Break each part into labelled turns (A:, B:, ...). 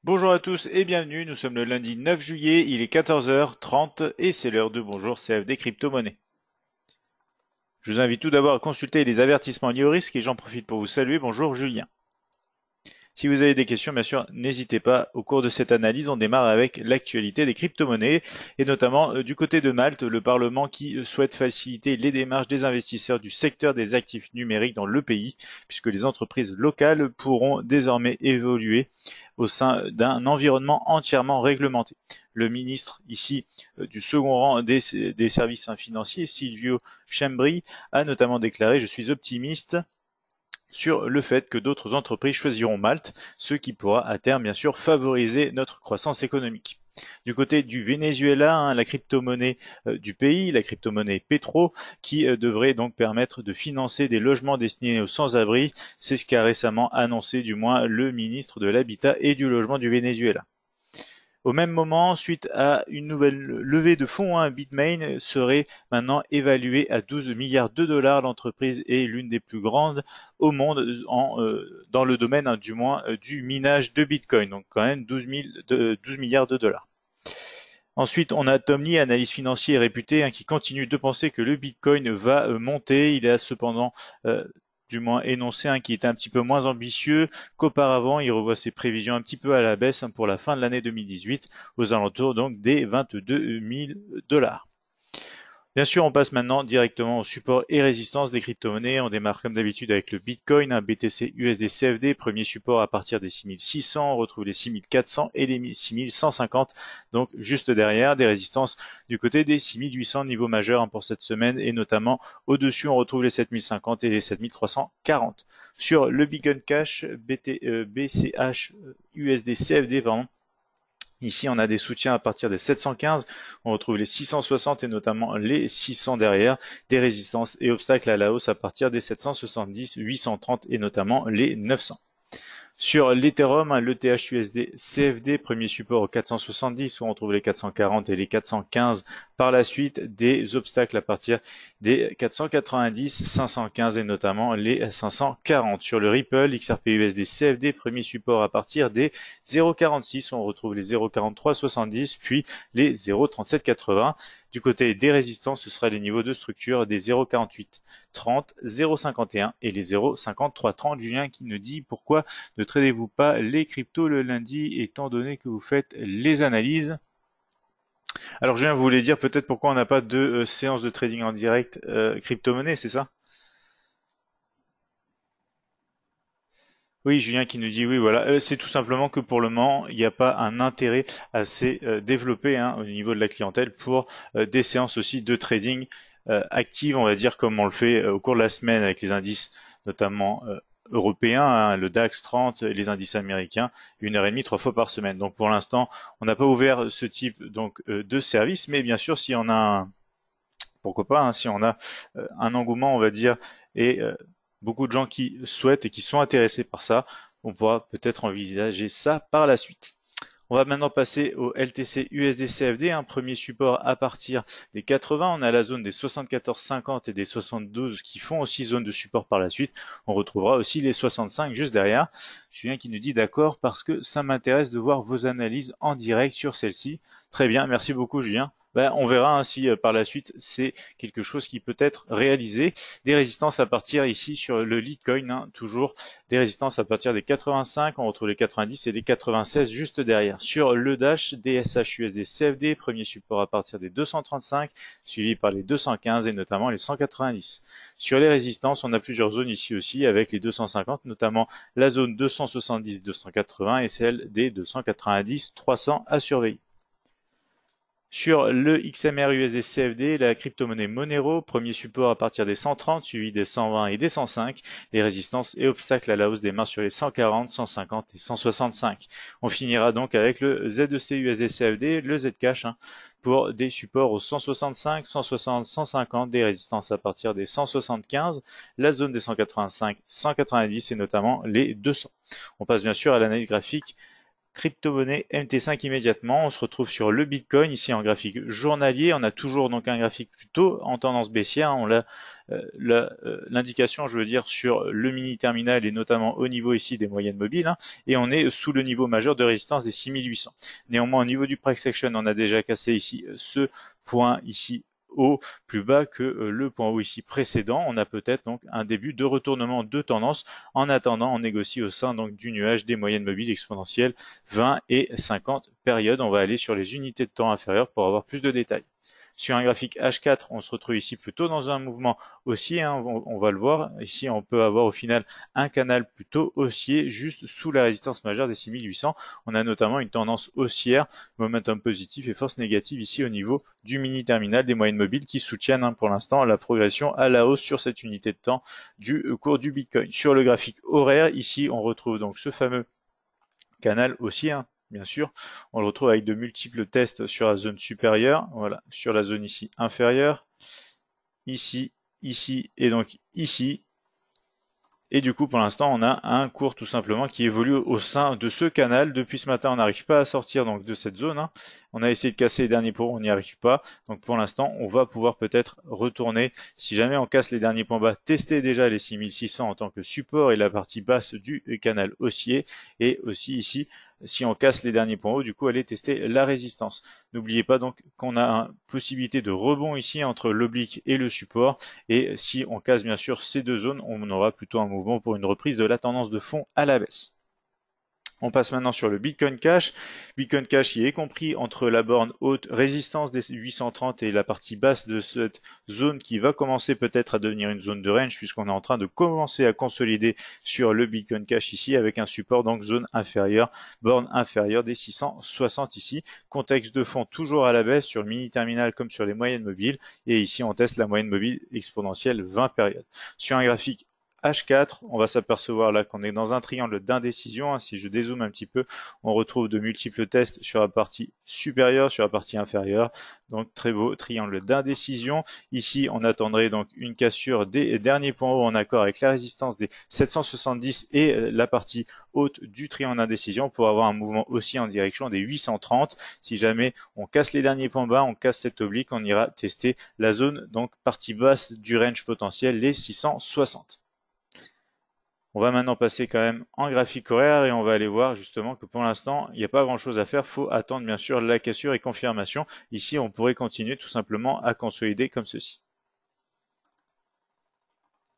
A: Bonjour à tous et bienvenue, nous sommes le lundi 9 juillet, il est 14h30 et c'est l'heure de Bonjour CFD Crypto-Monnaie. Je vous invite tout d'abord à consulter les avertissements liés au risque et j'en profite pour vous saluer. Bonjour Julien. Si vous avez des questions, bien sûr, n'hésitez pas. Au cours de cette analyse, on démarre avec l'actualité des crypto-monnaies et notamment du côté de Malte, le Parlement qui souhaite faciliter les démarches des investisseurs du secteur des actifs numériques dans le pays, puisque les entreprises locales pourront désormais évoluer au sein d'un environnement entièrement réglementé. Le ministre ici du second rang des services financiers, Silvio Chambri, a notamment déclaré: Je suis optimiste sur le fait que d'autres entreprises choisiront Malte, ce qui pourra à terme bien sûr favoriser notre croissance économique. Du côté du Venezuela, la crypto-monnaie du pays, la crypto-monnaie Petro, qui devrait donc permettre de financer des logements destinés aux sans-abri, c'est ce qu'a récemment annoncé du moins le ministre de l'Habitat et du Logement du Venezuela. Au même moment, suite à une nouvelle levée de fonds, Bitmain serait maintenant évalué à 12 milliards de dollars. L'entreprise est l'une des plus grandes au monde dans le domaine du moins du minage de Bitcoin, donc quand même 12 milliards de dollars. Ensuite, on a Tom Lee, analyste financier réputé, qui continue de penser que le Bitcoin va monter. Il a cependant du moins énoncé qui était un petit peu moins ambitieux qu'auparavant. Il revoit ses prévisions un petit peu à la baisse pour la fin de l'année 2018, aux alentours donc des 22 000 dollars. Bien sûr, on passe maintenant directement au support et résistance des crypto-monnaies. On démarre comme d'habitude avec le Bitcoin, un BTC USD CFD, premier support à partir des 6600, on retrouve les 6400 et les 6150, donc juste derrière, des résistances du côté des 6800, niveau majeur pour cette semaine, et notamment au-dessus, on retrouve les 7050 et les 7340. Sur le Bitcoin Cash, BCH USD CFD, pardon, ici, on a des soutiens à partir des 715, on retrouve les 660 et notamment les 600 derrière, des résistances et obstacles à la hausse à partir des 770, 830 et notamment les 900. Sur l'Ethereum, l'ETH-USD CFD, premier support au 470, où on trouve les 440 et les 415. Par la suite, des obstacles à partir des 490, 515 et notamment les 540. Sur le Ripple, XRP-USD CFD, premier support à partir des 0,46, où on retrouve les 0,4370, puis les 0,3780. Du côté des résistances, ce sera les niveaux de structure des 0,48 30, 0,51 et les 0,53 30. Julien qui nous dit: pourquoi ne tradez-vous pas les cryptos le lundi étant donné que vous faites les analyses? Alors Julien, vous voulez dire peut-être pourquoi on n'a pas de séance de trading en direct crypto-monnaie, c'est ça? Oui, Julien qui nous dit oui, voilà. C'est tout simplement que pour le moment, il n'y a pas un intérêt assez développé au niveau de la clientèle pour des séances aussi de trading actives, on va dire, comme on le fait au cours de la semaine avec les indices, notamment européens, le DAX 30, les indices américains, 1h30, 3 fois par semaine. Donc pour l'instant, on n'a pas ouvert ce type donc de service, mais bien sûr, si on a pourquoi pas, si on a un engouement, on va dire, et beaucoup de gens qui souhaitent et qui sont intéressés par ça, on pourra peut-être envisager ça par la suite. On va maintenant passer au LTC USD CFD, un premier support à partir des 80. On a la zone des 74,50 et des 72 qui font aussi zone de support par la suite. On retrouvera aussi les 65 juste derrière. Julien qui nous dit d'accord parce que ça m'intéresse de voir vos analyses en direct sur celle-ci. Très bien, merci beaucoup Julien. On verra si par la suite c'est quelque chose qui peut être réalisé. Des résistances à partir ici sur le Litecoin, toujours des résistances à partir des 85, on retrouve les 90 et les 96 juste derrière. Sur le Dash, DSH USD CFD, premier support à partir des 235, suivi par les 215 et notamment les 190. Sur les résistances, on a plusieurs zones ici aussi avec les 250, notamment la zone 270-280 et celle des 290-300 à surveiller. Sur le XMR USD CFD, la crypto-monnaie Monero, premier support à partir des 130, suivi des 120 et des 105, les résistances et obstacles à la hausse démarrent sur les 140, 150 et 165. On finira donc avec le ZEC USD CFD, le Zcash, pour des supports aux 165, 160, 150, des résistances à partir des 175, la zone des 185, 190 et notamment les 200. On passe bien sûr à l'analyse graphique crypto-monnaie MT5 immédiatement. On se retrouve sur le Bitcoin ici en graphique journalier. On a toujours donc un graphique plutôt en tendance baissière. On a l'indication, je veux dire, sur le mini terminal et notamment au niveau ici des moyennes mobiles. Hein, et on est sous le niveau majeur de résistance des 6800. Néanmoins, au niveau du price action, on a déjà cassé ici ce point ici haut plus bas que le point haut ici précédent. On a peut-être donc un début de retournement de tendance. En attendant, on négocie au sein donc du nuage des moyennes mobiles exponentielles 20 et 50 périodes. On va aller sur les unités de temps inférieures pour avoir plus de détails. Sur un graphique H4, on se retrouve ici plutôt dans un mouvement haussier, hein, on va le voir. Ici, on peut avoir au final un canal plutôt haussier juste sous la résistance majeure des 6800. On a notamment une tendance haussière, momentum positif et force négative ici au niveau du mini terminal des moyennes mobiles qui soutiennent hein, pour l'instant la progression à la hausse sur cette unité de temps du cours du Bitcoin. Sur le graphique horaire, ici, on retrouve donc ce fameux canal haussier, hein, bien sûr. On le retrouve avec de multiples tests sur la zone supérieure, voilà, sur la zone ici inférieure, ici, ici et donc ici. Et du coup, pour l'instant, on a un cours tout simplement qui évolue au sein de ce canal. Depuis ce matin, on n'arrive pas à sortir donc de cette zone. Hein. On a essayé de casser les derniers points, on n'y arrive pas. Donc pour l'instant, on va pouvoir peut-être retourner. Si jamais on casse les derniers points bas, tester déjà les 6600 en tant que support et la partie basse du canal haussier. Et aussi ici, si on casse les derniers points hauts, du coup, aller tester la résistance. N'oubliez pas donc qu'on a une possibilité de rebond ici entre l'oblique et le support. Et si on casse bien sûr ces deux zones, on aura plutôt un mouvement pour une reprise de la tendance de fond à la baisse. On passe maintenant sur le Bitcoin Cash. Bitcoin Cash qui est compris entre la borne haute résistance des 830 et la partie basse de cette zone qui va commencer peut-être à devenir une zone de range puisqu'on est en train de commencer à consolider sur le Bitcoin Cash ici avec un support donc zone inférieure, borne inférieure des 660 ici. Contexte de fond toujours à la baisse sur le mini terminal comme sur les moyennes mobiles et ici on teste la moyenne mobile exponentielle 20 périodes. Sur un graphique H4, on va s'apercevoir là qu'on est dans un triangle d'indécision. Si je dézoome un petit peu, on retrouve de multiples tests sur la partie supérieure, sur la partie inférieure. Donc très beau triangle d'indécision. Ici, on attendrait donc une cassure des derniers points hauts en accord avec la résistance des 770 et la partie haute du triangle d'indécision pour avoir un mouvement aussi en direction des 830. Si jamais on casse les derniers points bas, on casse cette oblique, on ira tester la zone donc partie basse du range potentiel, les 660. On va maintenant passer quand même en graphique horaire et on va aller voir justement que pour l'instant, il n'y a pas grand chose à faire. Il faut attendre bien sûr la cassure et confirmation. Ici, on pourrait continuer tout simplement à consolider comme ceci.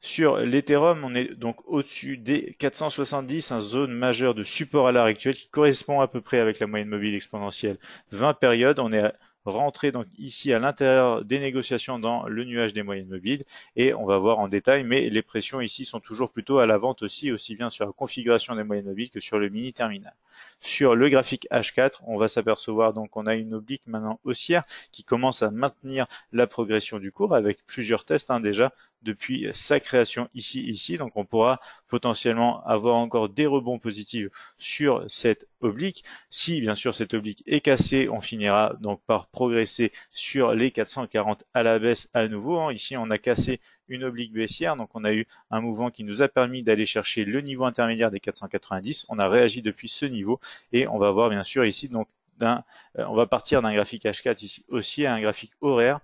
A: Sur l'Ethereum, on est donc au-dessus des 470, une zone majeure de support à l'heure actuelle qui correspond à peu près avec la moyenne mobile exponentielle 20 périodes. On est rentrer donc ici à l'intérieur des négociations dans le nuage des moyennes mobiles et on va voir en détail, mais les pressions ici sont toujours plutôt à la vente aussi bien sur la configuration des moyennes mobiles que sur le mini terminal. Sur le graphique H4, on va s'apercevoir donc qu'on a une oblique maintenant haussière qui commence à maintenir la progression du cours avec plusieurs tests déjà depuis sa création ici. Donc on pourra potentiellement avoir encore des rebonds positifs sur cette oblique. Si bien sûr cette oblique est cassée, on finira donc par progresser sur les 440 à la baisse à nouveau. Ici on a cassé une oblique baissière, donc on a eu un mouvement qui nous a permis d'aller chercher le niveau intermédiaire des 490. On a réagi depuis ce niveau et on va voir bien sûr ici donc on va partir d'un graphique H4 ici aussi à un graphique horaire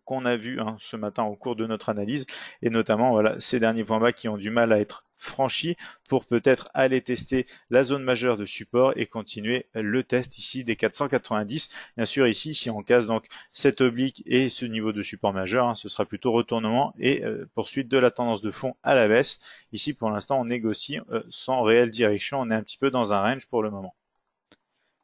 A: qu'on a vu ce matin au cours de notre analyse et notamment voilà ces derniers points bas qui ont du mal à être franchis pour peut-être aller tester la zone majeure de support et continuer le test ici des 490. Bien sûr ici si on casse donc cette oblique et ce niveau de support majeur, ce sera plutôt retournement et poursuite de la tendance de fond à la baisse. Ici pour l'instant on négocie sans réelle direction, on est un petit peu dans un range pour le moment.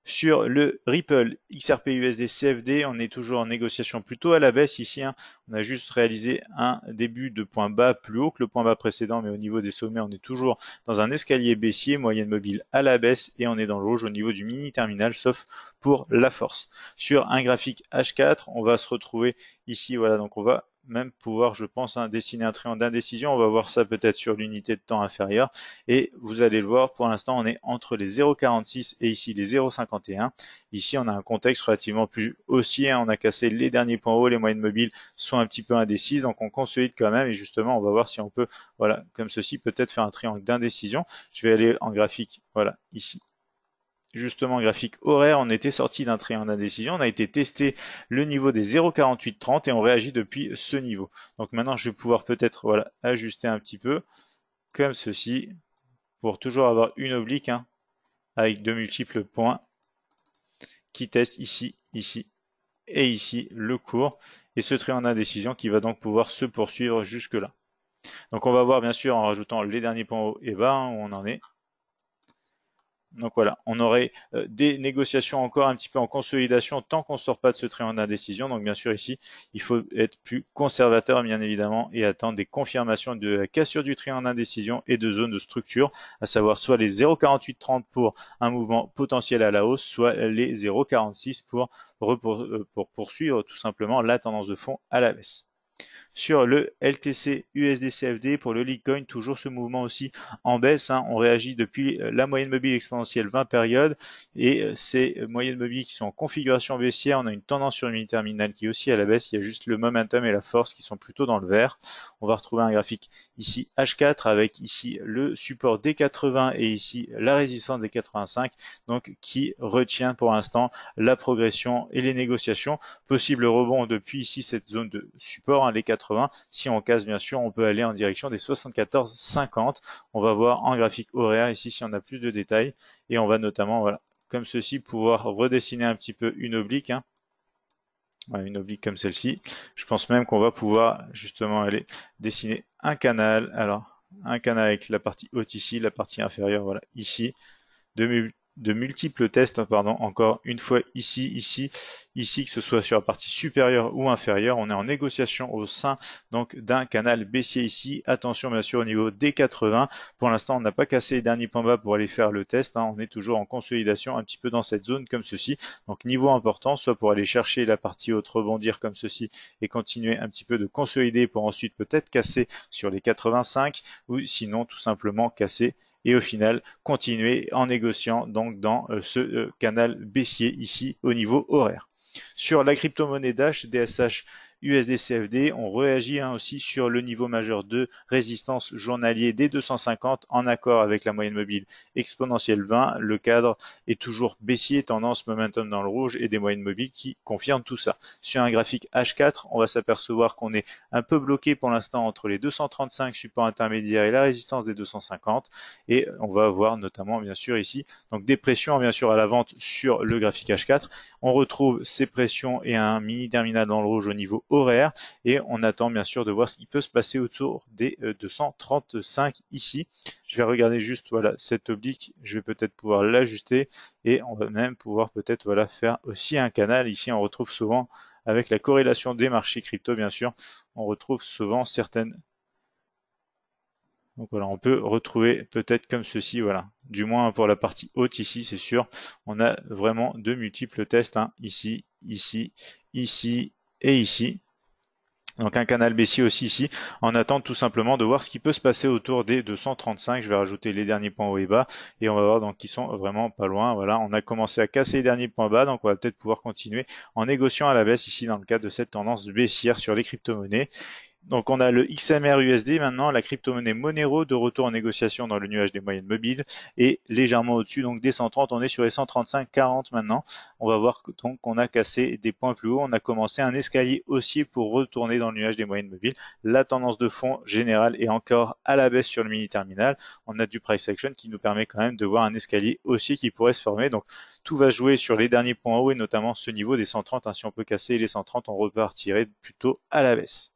A: Sur le Ripple XRP USD CFD, on est toujours en négociation plutôt à la baisse ici. On a juste réalisé un début de point bas plus haut que le point bas précédent, mais au niveau des sommets, on est toujours dans un escalier baissier, moyenne mobile à la baisse, et on est dans le rouge au niveau du mini terminal, sauf pour la force. Sur un graphique H4, on va se retrouver ici, voilà, donc on va même pouvoir, je pense, dessiner un triangle d'indécision. On va voir ça peut-être sur l'unité de temps inférieure. Et vous allez le voir, pour l'instant, on est entre les 0,46 et ici les 0,51. Ici, on a un contexte relativement plus haussier. On a cassé les derniers points hauts. Les moyennes mobiles sont un petit peu indécises. Donc, on consolide quand même. Et justement, on va voir si on peut, voilà, comme ceci, peut-être faire un triangle d'indécision. Je vais aller en graphique, voilà, ici. justement graphique horaire, on était sorti d'un triangle d'indécision, on a été tester le niveau des 0,4830 et on réagit depuis ce niveau. Donc maintenant je vais pouvoir peut-être voilà, ajuster un petit peu comme ceci pour toujours avoir une oblique hein, avec de multiples points qui testent ici, ici et ici le cours et ce triangle d'indécision qui va donc pouvoir se poursuivre jusque là. Donc on va voir bien sûr en rajoutant les derniers points hauts et bas hein, où on en est. Donc voilà, on aurait des négociations encore un petit peu en consolidation tant qu'on ne sort pas de ce triangle d'indécision. Donc bien sûr ici, il faut être plus conservateur bien évidemment et attendre des confirmations de la cassure du triangle d'indécision et de zones de structure, à savoir soit les 0,4830 pour un mouvement potentiel à la hausse, soit les 0,46 pour poursuivre tout simplement la tendance de fond à la baisse. Sur le LTC USD-CFD, pour le Litecoin, toujours ce mouvement aussi en baisse. Hein. On réagit depuis la moyenne mobile exponentielle 20 périodes et ces moyennes mobiles qui sont en configuration baissière, on a une tendance sur le mini terminal qui est aussi à la baisse. Il y a juste le momentum et la force qui sont plutôt dans le vert. On va retrouver un graphique ici H4 avec ici le support des 80 et ici la résistance des 85, donc qui retient pour l'instant la progression et les négociations. Possible rebond depuis ici cette zone de support, hein, les 80. Si on casse, bien sûr, on peut aller en direction des 74,50. On va voir en graphique horaire ici si on a plus de détails. Et on va notamment, voilà, comme ceci, pouvoir redessiner un petit peu une oblique. Hein. Voilà, une oblique comme celle-ci. Je pense même qu'on va pouvoir justement aller dessiner un canal. Alors, un canal avec la partie haute ici, la partie inférieure, voilà, ici. De multiples tests, pardon, encore une fois ici, ici, que ce soit sur la partie supérieure ou inférieure. On est en négociation au sein donc d'un canal baissier ici. Attention bien sûr au niveau des 80. Pour l'instant, on n'a pas cassé les derniers points bas pour aller faire le test. Hein. On est toujours en consolidation un petit peu dans cette zone comme ceci. Donc niveau important, soit pour aller chercher la partie haute, rebondir comme ceci et continuer un petit peu de consolider pour ensuite peut-être casser sur les 85 ou sinon tout simplement casser et au final continuer en négociant donc dans ce canal baissier ici au niveau horaire. Sur la crypto-monnaie Dash, DSH USD-CFD, on réagit hein, aussi sur le niveau majeur de résistance journalier des 250 en accord avec la moyenne mobile exponentielle 20. Le cadre est toujours baissier, tendance momentum dans le rouge et des moyennes mobiles qui confirment tout ça. Sur un graphique H4, on va s'apercevoir qu'on est un peu bloqué pour l'instant entre les 235 supports intermédiaires et la résistance des 250 et on va voir notamment bien sûr ici donc des pressions bien sûr à la vente sur le graphique H4. On retrouve ces pressions et un mini terminal dans le rouge au niveau horaire et on attend bien sûr de voir ce qui peut se passer autour des 235 ici. Je vais regarder juste voilà cette oblique, je vais peut-être pouvoir l'ajuster et on va même pouvoir peut-être voilà faire aussi un canal. Ici on retrouve souvent avec la corrélation des marchés crypto bien sûr, on retrouve souvent certaines. Donc voilà, on peut retrouver peut-être comme ceci, voilà. Du moins pour la partie haute ici, c'est sûr. On a vraiment de multiples tests, hein, ici, ici, ici et ici. Donc un canal baissier aussi ici, en attente tout simplement de voir ce qui peut se passer autour des 235. Je vais rajouter les derniers points hauts et bas et on va voir donc qu'ils sont vraiment pas loin. Voilà, on a commencé à casser les derniers points bas, donc on va peut-être pouvoir continuer en négociant à la baisse ici dans le cadre de cette tendance baissière sur les crypto-monnaies. Donc on a le XMR USD maintenant, la crypto-monnaie Monero de retour en négociation dans le nuage des moyennes mobiles et légèrement au-dessus donc des 130, on est sur les 135,40 maintenant. On va voir donc qu'on a cassé des points plus hauts, on a commencé un escalier haussier pour retourner dans le nuage des moyennes mobiles. La tendance de fond générale est encore à la baisse sur le mini terminal. On a du price action qui nous permet quand même de voir un escalier haussier qui pourrait se former. Donc tout va jouer sur les derniers points hauts et notamment ce niveau des 130. Hein, si on peut casser les 130, on repartirait plutôt à la baisse.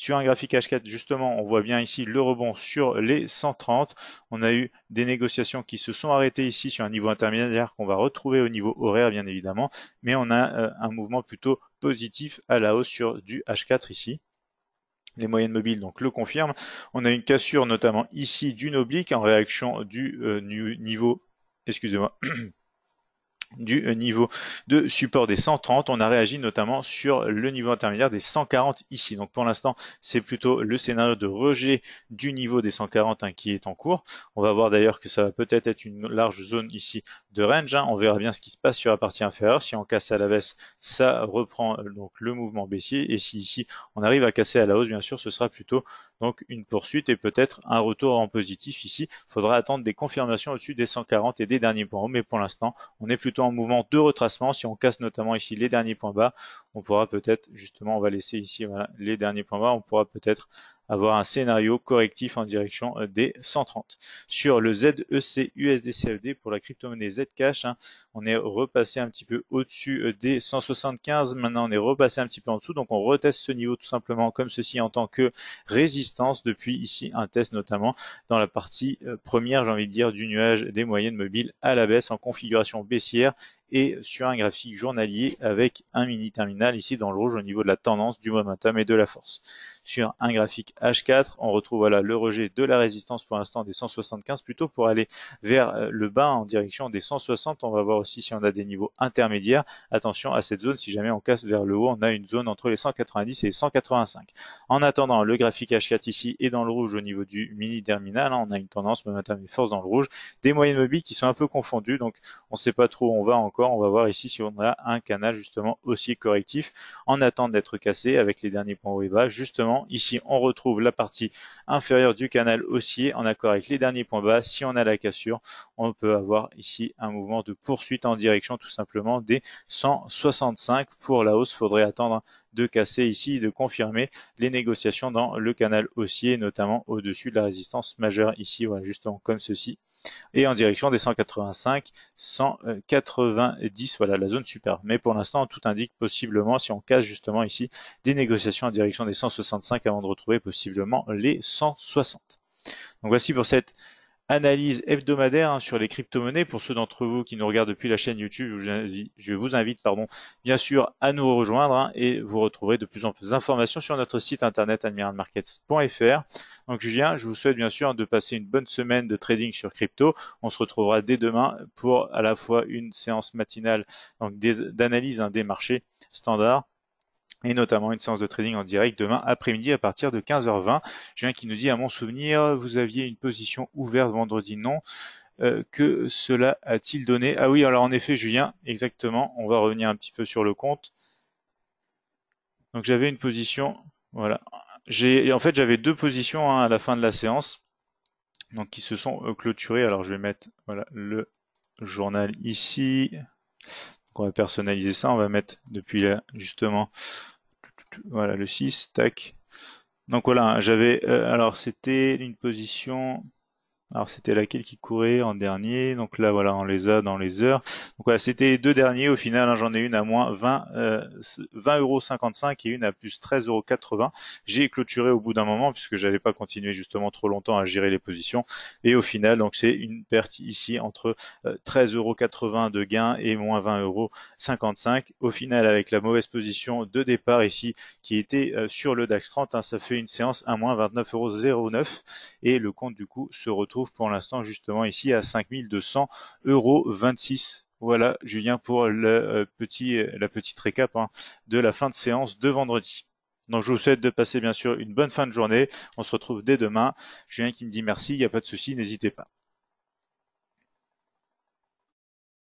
A: Sur un graphique H4, justement, on voit bien ici le rebond sur les 130. On a eu des négociations qui se sont arrêtées ici sur un niveau intermédiaire qu'on va retrouver au niveau horaire, bien évidemment. Mais on a un mouvement plutôt positif à la hausse sur du H4 ici. Les moyennes mobiles donc le confirment. On a une cassure notamment ici d'une oblique en réaction du niveau, excusez-moi, du niveau de support des 130. On a réagi notamment sur le niveau intermédiaire des 140 ici. Donc pour l'instant, c'est plutôt le scénario de rejet du niveau des 140 qui est en cours. On va voir d'ailleurs que ça va peut-être être une large zone ici de range. On verra bien ce qui se passe sur la partie inférieure. Si on casse à la baisse, ça reprend donc le mouvement baissier. Et si ici on arrive à casser à la hausse, bien sûr, ce sera plutôt donc une poursuite et peut-être un retour en positif ici. Il faudra attendre des confirmations au-dessus des 140 et des derniers points hauts, mais pour l'instant, on est plutôt en mouvement de retracement. Si on casse notamment ici les derniers points bas, on pourra peut-être, justement, on va laisser ici voilà, les derniers points bas, on pourra peut-être avoir un scénario correctif en direction des 130. Sur le ZEC USDCFD pour la crypto-monnaie Zcash, on est repassé un petit peu au-dessus des 175. Maintenant, on est repassé un petit peu en dessous. Donc, on reteste ce niveau tout simplement comme ceci en tant que résistance depuis ici un test notamment dans la partie première, j'ai envie de dire, du nuage des moyennes mobiles à la baisse en configuration baissière et sur un graphique journalier avec un mini terminal ici dans le rouge au niveau de la tendance, du momentum et de la force. Sur un graphique H4, on retrouve voilà le rejet de la résistance pour l'instant des 175 plutôt pour aller vers le bas en direction des 160. On va voir aussi si on a des niveaux intermédiaires. Attention à cette zone, si jamais on casse vers le haut, on a une zone entre les 190 et les 185. En attendant, le graphique H4 ici est dans le rouge au niveau du mini terminal. On a une tendance momentum et force dans le rouge. Des moyennes mobiles qui sont un peu confondues, donc on ne sait pas trop où on va encore. On va voir ici si on a un canal justement haussier correctif en attente d'être cassé avec les derniers points hauts et bas. Justement, ici on retrouve la partie inférieure du canal haussier en accord avec les derniers points bas. Si on a la cassure, on peut avoir ici un mouvement de poursuite en direction tout simplement des 165. Pour la hausse, il faudrait attendre de casser ici, de confirmer les négociations dans le canal haussier, notamment au-dessus de la résistance majeure ici, voilà, justement comme ceci, et en direction des 185, 190, voilà la zone supérieure. Mais pour l'instant, tout indique possiblement, si on casse justement ici, des négociations en direction des 165 avant de retrouver possiblement les 160. Donc voici pour cette analyse hebdomadaire sur les crypto-monnaies. Pour ceux d'entre vous qui nous regardent depuis la chaîne YouTube, je vous invite bien sûr à nous rejoindre et vous retrouverez de plus en plus d'informations sur notre site internet admiralmarkets.fr. Donc Julien, je vous souhaite bien sûr de passer une bonne semaine de trading sur crypto. On se retrouvera dès demain pour à la fois une séance matinale d'analyse des marchés standards et notamment une séance de trading en direct demain après-midi à partir de 15h20. Julien qui nous dit, à mon souvenir, vous aviez une position ouverte vendredi, non. Que cela a-t-il donné? Ah oui, alors en effet, Julien, exactement, on va revenir un petit peu sur le compte. Donc j'avais une position, voilà. En fait, j'avais deux positions à la fin de la séance, donc qui se sont clôturées. Alors je vais mettre voilà, le journal ici. Donc on va personnaliser ça, on va mettre depuis là, justement, voilà le 6, tac. Donc voilà, j'avais, alors c'était une position, alors c'était laquelle qui courait en dernier, donc là voilà, on les a dans les heures. Donc voilà, c'était les deux derniers, au final j'en ai une à moins 20,55 € et une à plus 13,80 €. J'ai clôturé au bout d'un moment puisque j'allais pas continuer justement trop longtemps à gérer les positions. Et au final, donc c'est une perte ici entre 13,80 € de gain et moins 20,55 €. Au final, avec la mauvaise position de départ ici qui était sur le DAX 30, ça fait une séance à moins 29,09 € et le compte du coup se retrouve pour l'instant justement ici à 5200,26 €. Voilà Julien pour la petite récap de la fin de séance de vendredi. Donc je vous souhaite de passer bien sûr une bonne fin de journée. On se retrouve dès demain. Julien qui me dit merci, il n'y a pas de souci, n'hésitez pas.